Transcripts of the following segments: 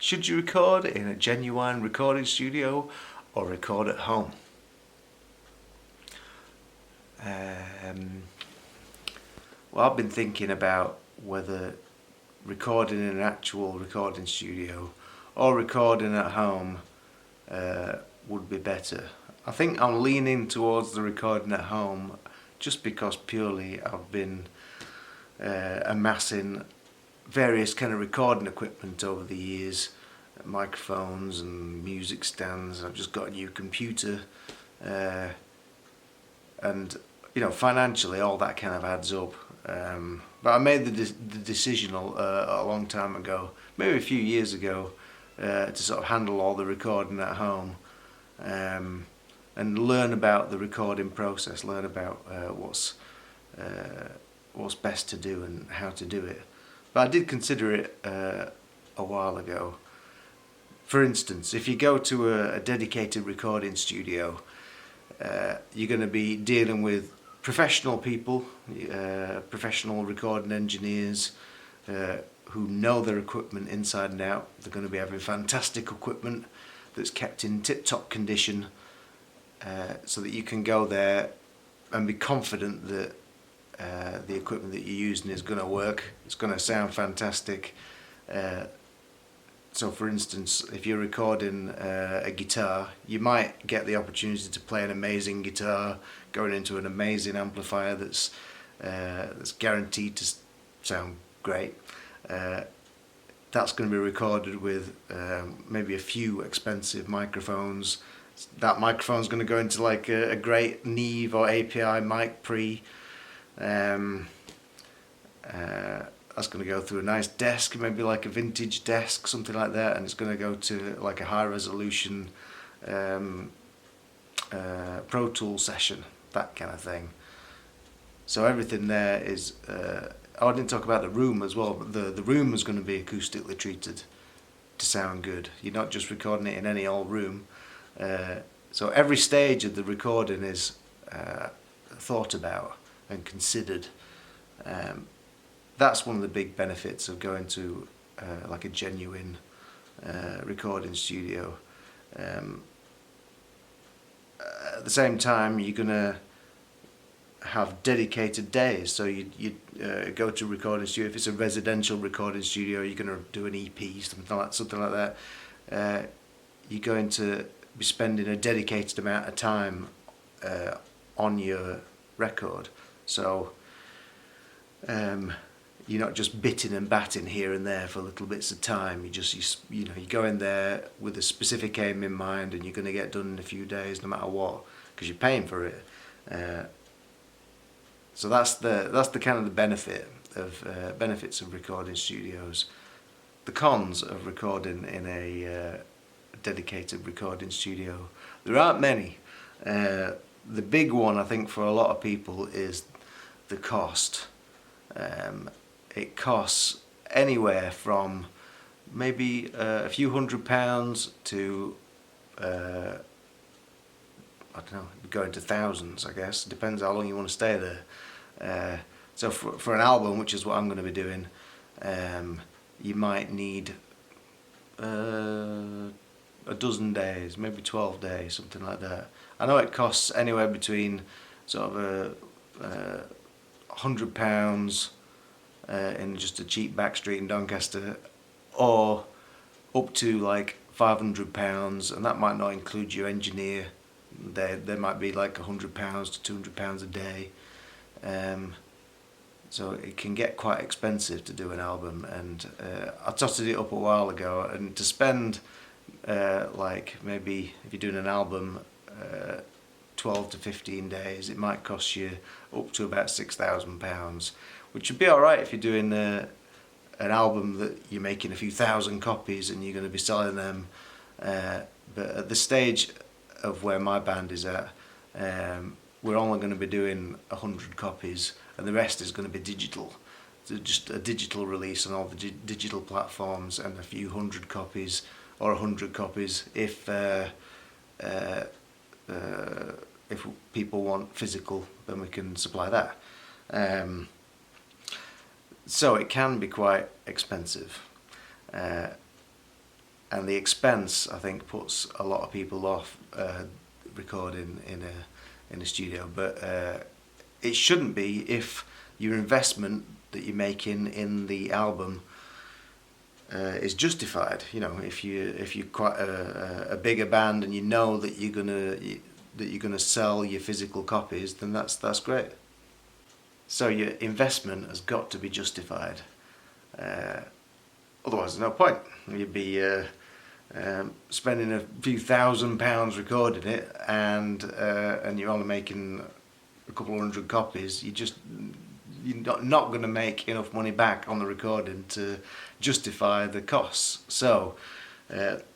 Should you record in a genuine recording studio or record at home? Well, I've been thinking about whether recording in an actual recording studio or recording at home would be better. I think I'm leaning towards the recording at home just because purely I've been amassing various kind of recording equipment over the years, microphones and music stands. I've just got a new computer, and financially all that kind of adds up. But I made the decision a long time ago, maybe a few years ago, to sort of handle all the recording at home, and learn about the recording process, learn about what's best to do and how to do it. But I did consider it a while ago. For instance, if you go to a dedicated recording studio, you're going to be dealing with professional people, professional recording engineers who know their equipment inside and out. They're going to be having fantastic equipment that's kept in tip-top condition, so that you can go there and be confident that the equipment that you're using is going to work. It's going to sound fantastic. So for instance, if you're recording a guitar, you might get the opportunity to play an amazing guitar going into an amazing amplifier that's guaranteed to sound great. That's going to be recorded with maybe a few expensive microphones. That microphone's going to go into like a great Neve or API mic pre. That's going to go through a nice desk, maybe like a vintage desk, something like that, and it's going to go to like a high resolution Pro Tools session, that kind of thing. So everything there is, I didn't talk about the room as well, but the room is going to be acoustically treated to sound good. You're not just recording it in any old room. So every stage of the recording is thought about and considered. That's one of the big benefits of going to like a genuine recording studio. At the same time, you're gonna have dedicated days. So you go to a recording studio. If it's a residential recording studio, you're gonna do an EP, something like that. You're going to be spending a dedicated amount of time on your record. So you're not just bitting and batting here and there for little bits of time. You go in there with a specific aim in mind, and you're going to get done in a few days, no matter what, because you're paying for it. So that's the kind of the benefits of recording studios. The cons of recording in a dedicated recording studio, there aren't many. The big one, I think, for a lot of people is the cost. It costs anywhere from maybe a few £100 to I don't know, going to thousands, I guess. Depends how long you want to stay there. So for an album, which is what I'm going to be doing, you might need a dozen days, maybe 12 days, something like that. I know it costs anywhere between sort of £100 in just a cheap back street in Doncaster, or up to like £500, and that might not include your engineer. There might be like £100 to £200 a day. So it can get quite expensive to do an album, and I totted it up a while ago, and to spend like maybe if you're doing an album 12 to 15 days, it might cost you up to about £6,000, which would be alright if you're doing an album that you're making a few thousand copies and you're going to be selling them. But at the stage of where my band is at, we're only going to be doing 100 copies, and the rest is going to be digital. So just a digital release on all the digital platforms, and a few hundred copies or 100 copies if people want physical, then we can supply that. So it can be quite expensive. and the expense, I think, puts a lot of people off recording in a studio. But it shouldn't be if your investment that you're making in the album is justified. You know, if you're quite a bigger band and you know that you're gonna sell your physical copies, then that's great. So your investment has got to be justified. Otherwise, there's no point. You'd be spending a few £1,000s recording it, and you're only making a couple of hundred copies. You're not going to make enough money back on the recording to justify the costs. So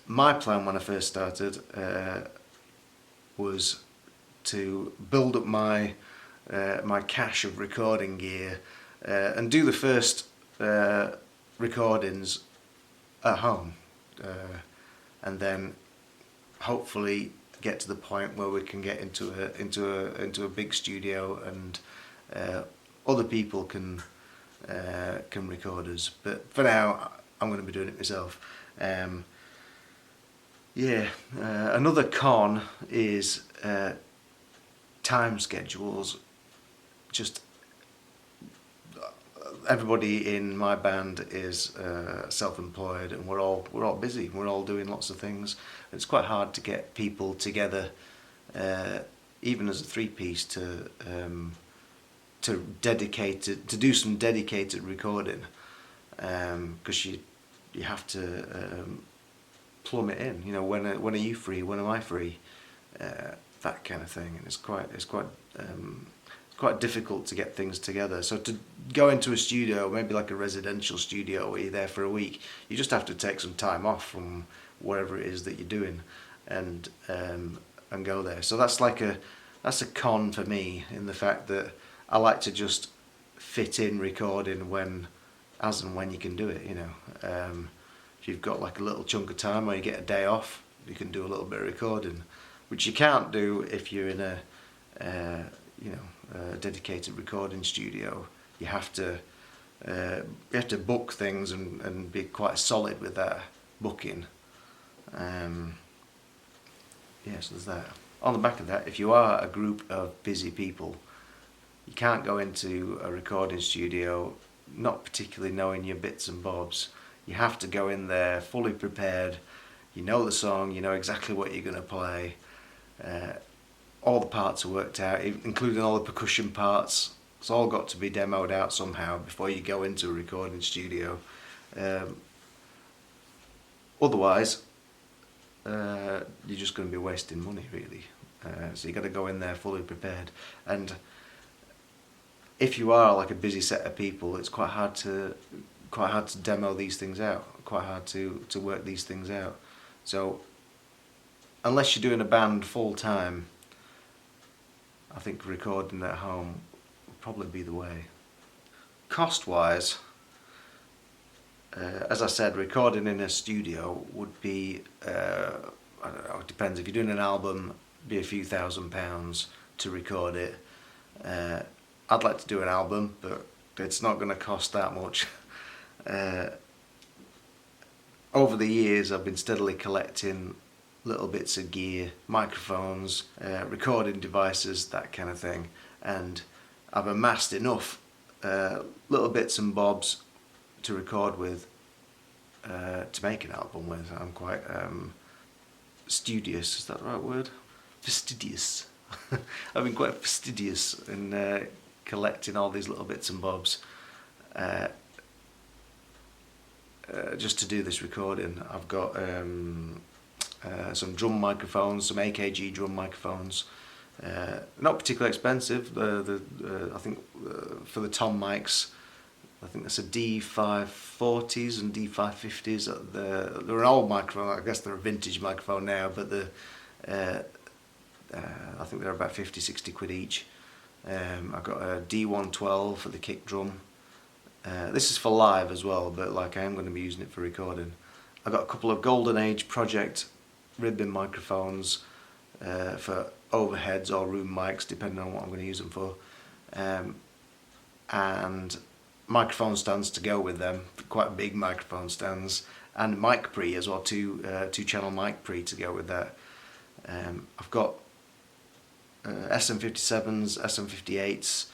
my plan when I first started was to build up my cache of recording gear and do the first recordings at home, and then hopefully get to the point where we can get into a big studio and other people can record us. But for now, I'm going to be doing it myself. Another con is time schedules. Just everybody in my band is self-employed, and we're all busy. We're all doing lots of things. It's quite hard to get people together, even as a three-piece, to do some dedicated recording, because you have to plumb it in. You know, when are you free? When am I free? That kind of thing, and it's quite difficult to get things together. So to go into a studio, maybe like a residential studio where you're there for a week, you just have to take some time off from wherever it is that you're doing, and go there. So that's a con for me, in the fact that I like to just fit in recording as and when you can do it. You know, if you've got like a little chunk of time where you get a day off, you can do a little bit of recording, which you can't do if you're in a dedicated recording studio. You have to book things and be quite solid with that booking. So there's that. On the back of that, if you are a group of busy people, you can't go into a recording studio not particularly knowing your bits and bobs. You have to go in there fully prepared. You know the song, you know exactly what you're going to play. All the parts are worked out, including all the percussion parts. It's all got to be demoed out somehow before you go into a recording studio. Otherwise, you're just going to be wasting money, really. So you got to go in there fully prepared. And if you are like a busy set of people, it's quite hard to demo these things out. Quite hard to work these things out. So unless you're doing a band full time, I think recording at home would probably be the way. Cost-wise, as I said, recording in a studio would be, I don't know, it depends. If you're doing an album, it'd be a few £1,000s to record it. I'd like to do an album, but it's not going to cost that much. Over the years, I've been steadily collecting little bits of gear, microphones, recording devices, that kind of thing, and I've amassed enough little bits and bobs to record with, to make an album with. I'm quite studious, is that the right word? Fastidious. I've been quite fastidious in collecting all these little bits and bobs just to do this recording. I've got some drum microphones, some AKG drum microphones, not particularly expensive. I think for the tom mics, I think that's a D540s and D550s. They're an old microphone. I guess they're a vintage microphone now, but I think they're about 50-60 quid each. I've got a D112 for the kick drum. This is for live as well, but like I am going to be using it for recording. I've got a couple of Golden Age Project ribbon microphones for overheads or room mics, depending on what I'm going to use them for. And microphone stands to go with them, quite big microphone stands, and mic pre as well, two channel mic pre to go with that. I've got SM57s, SM58s,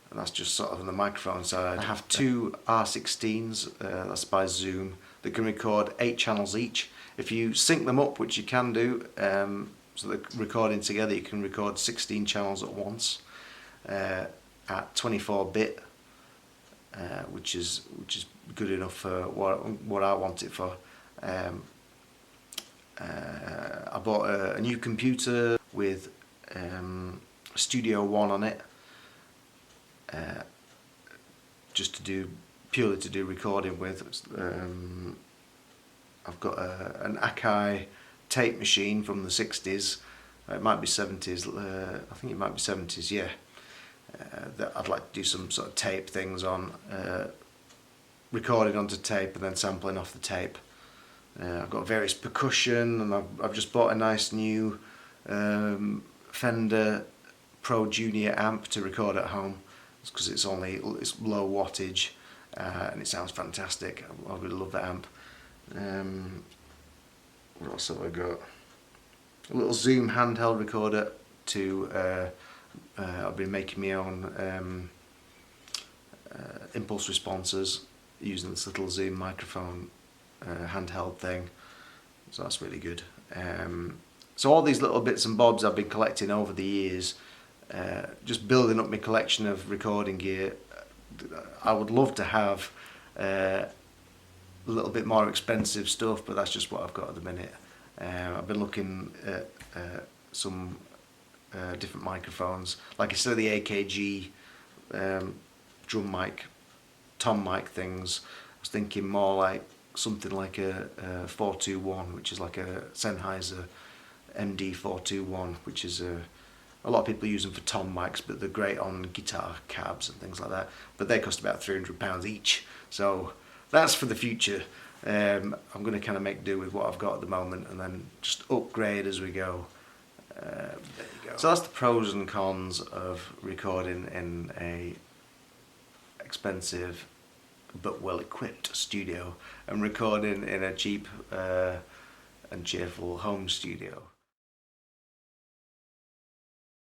and that's just sort of on the microphone side. I have two R16s, that's by Zoom, that can record 8 channels each. If you sync them up, which you can do, so they're recording together, you can record 16 channels at once at 24-bit, which is good enough for what I want it for. I bought a new computer with Studio One on it, just purely to do recording with. I've got an Akai tape machine from the 60s, it might be 70s, I think it might be 70s, yeah, that I'd like to do some sort of tape things on, recording onto tape and then sampling off the tape. I've got various percussion, and I've just bought a nice new Fender Pro Junior amp to record at home, because it's low wattage, and it sounds fantastic. I really love that amp. What else have I got? A little Zoom handheld recorder I've been making my own impulse responses using this little Zoom microphone handheld thing, so that's really good. So all these little bits and bobs I've been collecting over the years, just building up my collection of recording gear. I would love to have a little bit more expensive stuff, but that's just what I've got at the minute. I've been looking at some different microphones, like instead of the AKG drum mic, tom mic things, I was thinking more like something like a 421, which is like a Sennheiser MD421, which is a lot of people use them for tom mics, but they're great on guitar cabs and things like that. But they cost about £300 each, so that's for the future. I'm going to kind of make do with what I've got at the moment, and then just upgrade as we go. There you go. So that's the pros and cons of recording in a expensive but well-equipped studio and recording in a cheap and cheerful home studio.